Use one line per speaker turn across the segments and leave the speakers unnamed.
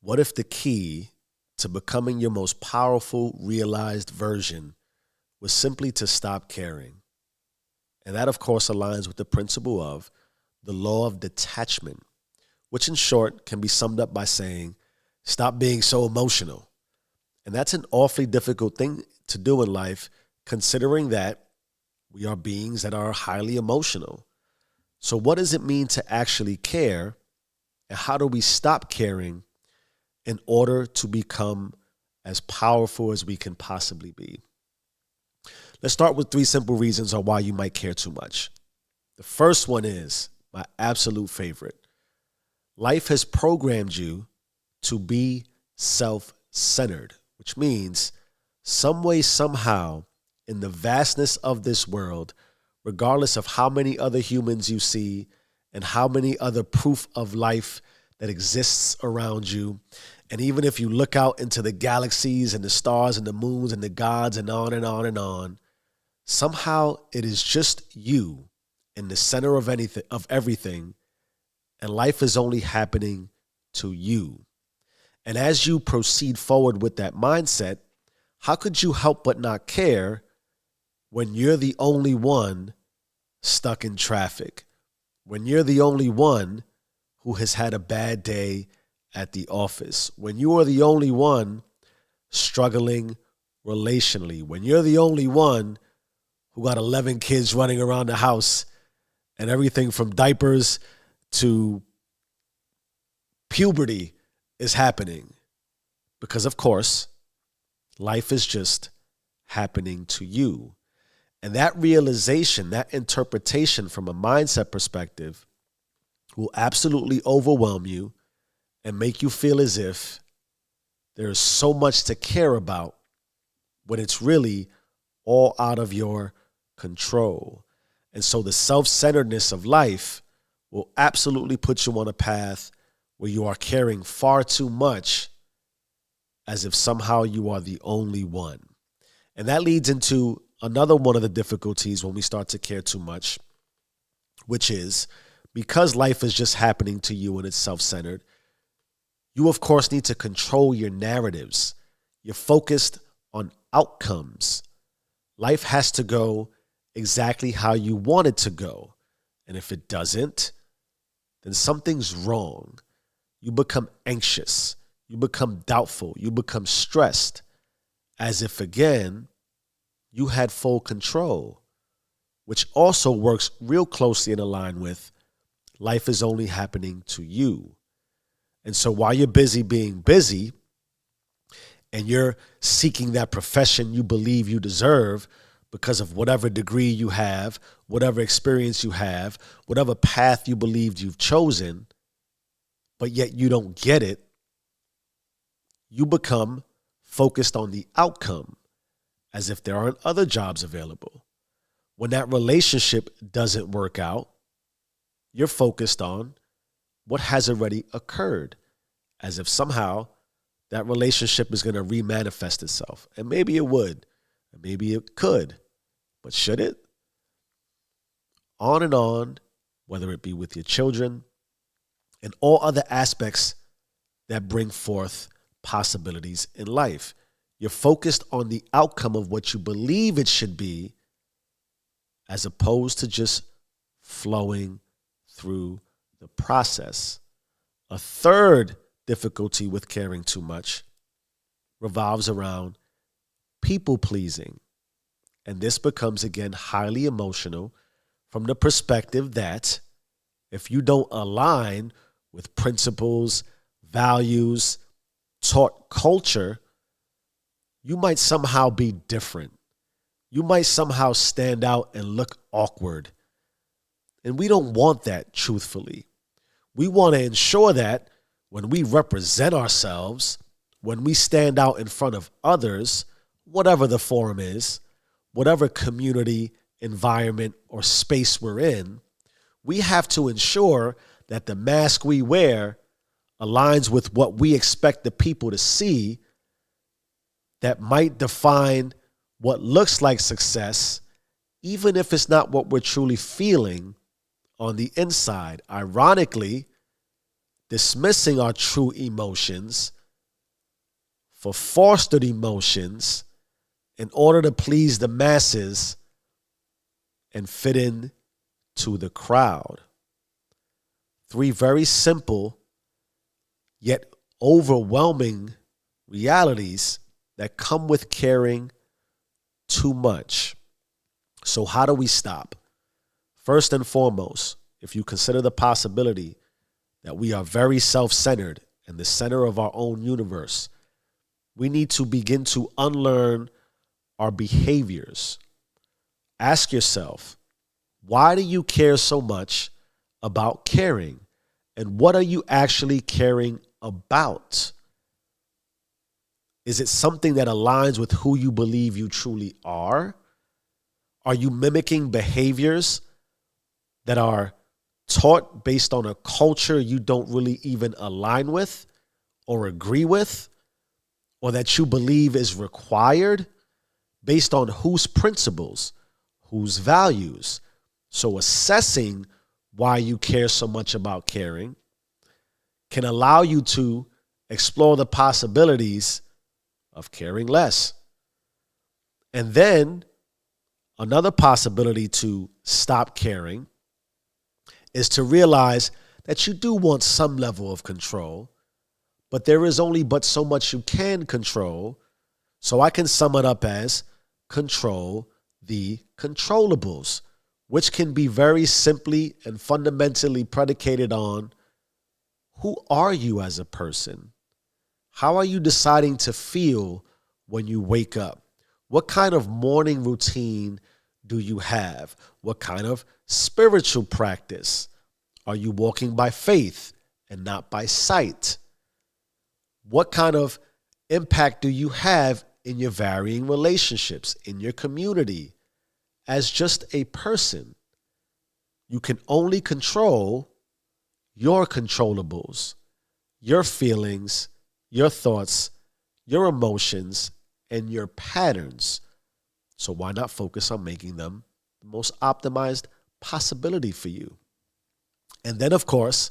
What if the key to becoming your most powerful realized version was simply to stop caring? And that, of course, aligns with the principle of the law of detachment, which in short can be summed up by saying, stop being so emotional. And that's an awfully difficult thing to do in life, considering that we are beings that are highly emotional. So what does it mean to actually care? And how do we stop caring in order to become as powerful as we can possibly be? Let's start with 3 simple reasons on why you might care too much. The first one is my absolute favorite. Life has programmed you to be self-centered, which means some way, somehow, in the vastness of this world, regardless of how many other humans you see and how many other proof of life that exists around you, and even if you look out into the galaxies and the stars and the moons and the gods and on and on and on, somehow it is just you in the center of everything, and life is only happening to you. And as you proceed forward with that mindset, how could you help but not care when you're the only one stuck in traffic, when you're the only one who has had a bad day at the office, when you are the only one struggling relationally, when you're the only one who got 11 kids running around the house and everything from diapers to puberty is happening? Because, of course, life is just happening to you. And that realization, that interpretation from a mindset perspective will absolutely overwhelm you and make you feel as if there is so much to care about when it's really all out of your control. And so the self-centeredness of life will absolutely put you on a path where you are caring far too much as if somehow you are the only one. And that leads into another one of the difficulties when we start to care too much, which is because life is just happening to you and it's self-centered, you, of course, need to control your narratives. You're focused on outcomes. Life has to go exactly how you want it to go. And if it doesn't, then something's wrong. You become anxious. You become doubtful. You become stressed, as if, again, you had full control, which also works real closely in line with life is only happening to you. And so while you're busy being busy and you're seeking that profession you believe you deserve because of whatever degree you have, whatever experience you have, whatever path you believed you've chosen, but yet you don't get it, you become focused on the outcome as if there aren't other jobs available. When that relationship doesn't work out, you're focused on what has already occurred, as if somehow that relationship is going to remanifest itself. And maybe it would, and maybe it could, but should it? On and on, whether it be with your children and all other aspects that bring forth possibilities in life. You're focused on the outcome of what you believe it should be, as opposed to just flowing through the process. A third difficulty with caring too much revolves around people pleasing. And this becomes, again, highly emotional from the perspective that if you don't align with principles, values, taught culture, you might somehow be different. You might somehow stand out and look awkward. And we don't want that, truthfully. We want to ensure that when we represent ourselves, when we stand out in front of others, whatever the forum is, whatever community, environment, or space we're in, we have to ensure that the mask we wear aligns with what we expect the people to see that might define what looks like success, even if it's not what we're truly feeling on the inside. Ironically, dismissing our true emotions for fostered emotions in order to please the masses and fit in to the crowd. 3 very simple yet overwhelming realities that come with caring too much. So how do we stop? First and foremost, if you consider the possibility that we are very self-centered and the center of our own universe, we need to begin to unlearn our behaviors. Ask yourself, why do you care so much about caring? And what are you actually caring about? Is it something that aligns with who you believe you truly are? Are you mimicking behaviors that are taught based on a culture you don't really even align with or agree with, or that you believe is required based on whose principles, whose values? So assessing why you care so much about caring can allow you to explore the possibilities of caring less. And then another possibility to stop caring is to realize that you do want some level of control, but there is only but so much you can control. So I can sum it up as control the controllables, which can be very simply and fundamentally predicated on who are you as a person? How are you deciding to feel when you wake up? What kind of morning routine do you have? What kind of spiritual practice? Are you walking by faith and not by sight? What kind of impact do you have in your varying relationships, in your community, as just a person? You can only control your controllables, your feelings, your thoughts, your emotions, and your patterns. So why not focus on making them the most optimized possibility for you? And then, of course,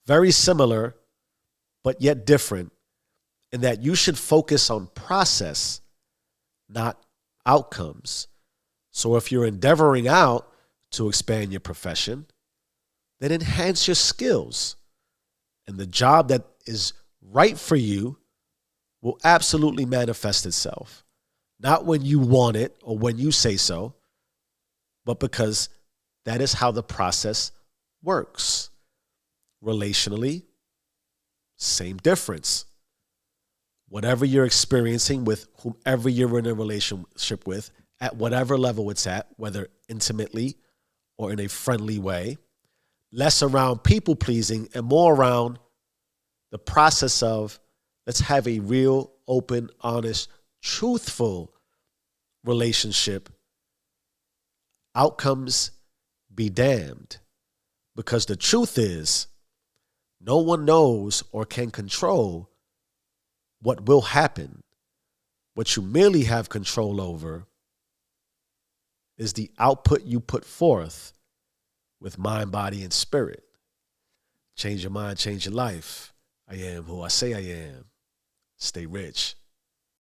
very similar, but yet different, in that you should focus on process, not outcomes. So if you're endeavoring out to expand your profession, then enhance your skills. And the job that is right for you will absolutely manifest itself. Not when you want it or when you say so, but because that is how the process works. Relationally, same difference. Whatever you're experiencing with whomever you're in a relationship with, at whatever level it's at, whether intimately or in a friendly way, less around people pleasing and more around the process of let's have a real, open, honest, truthful relationship. Outcomes be damned. Because the truth is, no one knows or can control what will happen. What you merely have control over is the output you put forth with mind, body, and spirit. Change your mind, change your life. I am who I say I am. Stay rich.